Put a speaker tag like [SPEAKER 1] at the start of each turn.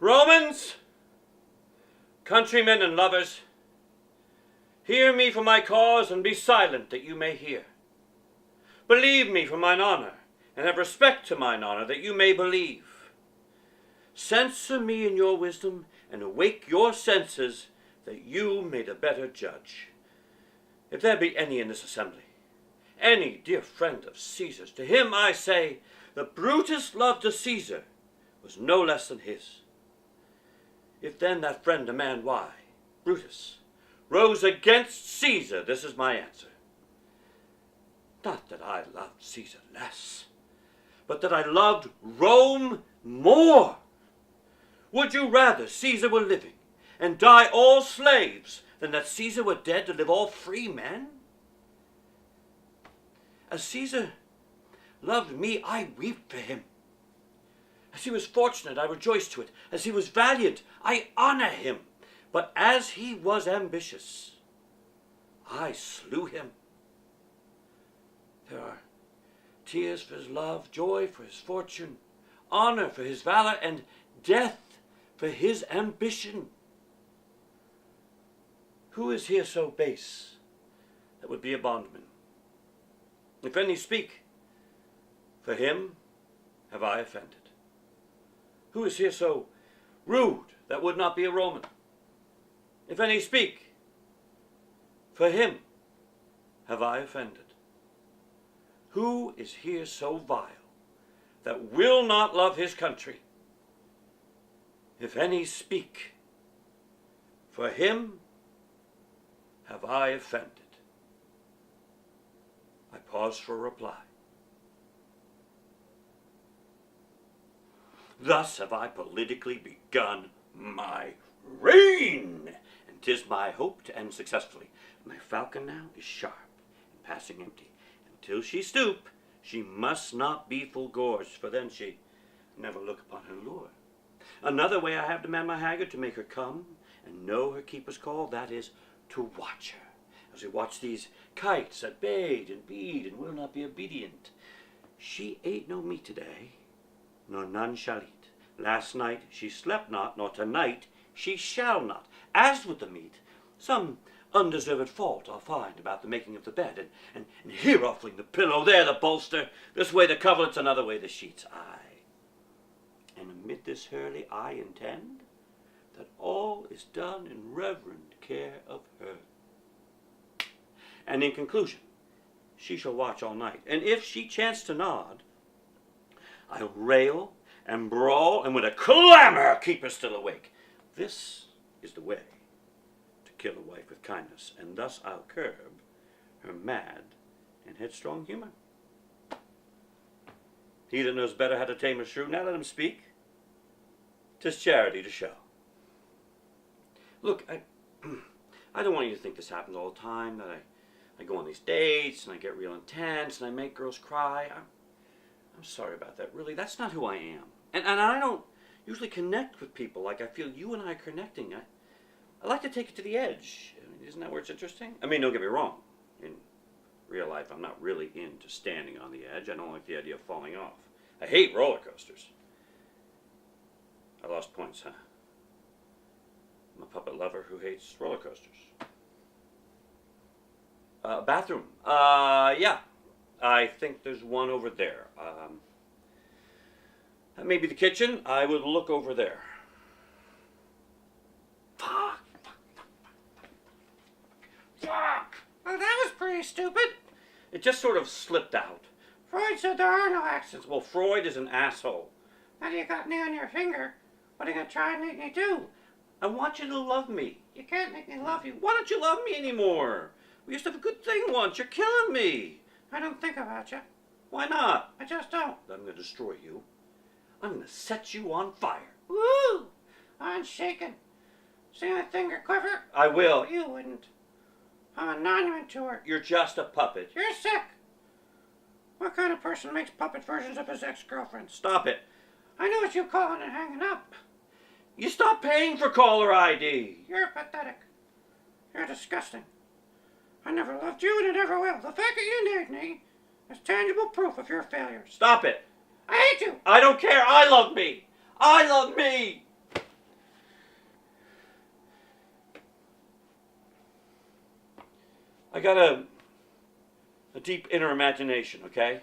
[SPEAKER 1] Romans, countrymen and lovers, hear me for my cause, and be silent that you may hear. Believe me for mine honor, and have respect to mine honor, that you may believe. Censor me in your wisdom, and awake your senses, that you may the better judge. If there be any in this assembly, any dear friend of Caesar's, to him I say, the Brutus' love to Caesar was no less than his. If then that friend demand why Brutus rose against Caesar, this is my answer. Not that I loved Caesar less, but that I loved Rome more. Would you rather Caesar were living and die all slaves than that Caesar were dead to live all free men? As Caesar loved me, I weep for him. As he was fortunate, I rejoice to it. As he was valiant, I honor him. But as he was ambitious, I slew him. There are tears for his love, joy for his fortune, honor for his valor, and death for his ambition. Who is here so base that would be a bondman? If any speak, for him have I offended. Who is here so rude that would not be a Roman? If any speak, for him have I offended. Who is here so vile that will not love his country? If any speak, for him have I offended. I pause for a reply. Thus have I politically begun my reign, and 'tis my hope to end successfully. My falcon now is sharp and passing empty. Until she stoop, she must not be full gorged, for then she never look upon her lure. Another way I have to man my haggard to make her come and know her keeper's call, that is to watch her, as we watch these kites that bait and bead and will not be obedient. She ate no meat today, nor none shall eat. Last night she slept not, nor tonight she shall not. As with the meat, some undeserved fault I'll find about the making of the bed, and here I'll fling the pillow, there the bolster, this way the coverlets, another way the sheets. Aye, and amid this hurly I intend that all is done in reverend care of her. And in conclusion, she shall watch all night, and if she chance to nod, I'll rail and brawl, and with a clamor keep her still awake. This is the way to kill a wife with kindness, and thus I'll curb her mad and headstrong humor. He that knows better how to tame a shrew, now let him speak. 'Tis charity to show. Look, I don't want you to think this happens all the time, that I go on these dates, and I get real intense, and I make girls cry. I'm sorry about that, really. That's not who I am. And I don't usually connect with people like I feel you and I are connecting. I like to take it to the edge. I mean, isn't that where it's interesting? I mean, don't get me wrong. In real life, I'm not really into standing on the edge. I don't like the idea of falling off. I hate roller coasters. I lost points, huh? I'm a puppet lover who hates roller coasters. Bathroom. Yeah. I think there's one over there. That may be the kitchen. I would look over there. Fuck. Well, that was pretty stupid. It just sort of slipped out. Freud said there are no accidents. Well, Freud is an asshole. Now you got me on your finger. What are you going to try and make me do? I want you to love me. You can't make me love you. Why don't you love me anymore? We used to have a good thing once. You're killing me. I don't think about you. Why not? I just don't. I'm going to destroy you. I'm going to set you on fire. Woo! I'm shaking. See my finger quiver? I will. You wouldn't. I'm a monument to her. You're just a puppet. You're sick. What kind of person makes puppet versions of his ex-girlfriend? Stop it. I know what you calling and hanging up. You stop paying for caller ID. You're pathetic. You're disgusting. I never loved you and I never will. The fact that you need me is tangible proof of your failure. Stop it. I hate you. I don't care. I love me. I love me. I got a deep inner imagination, okay?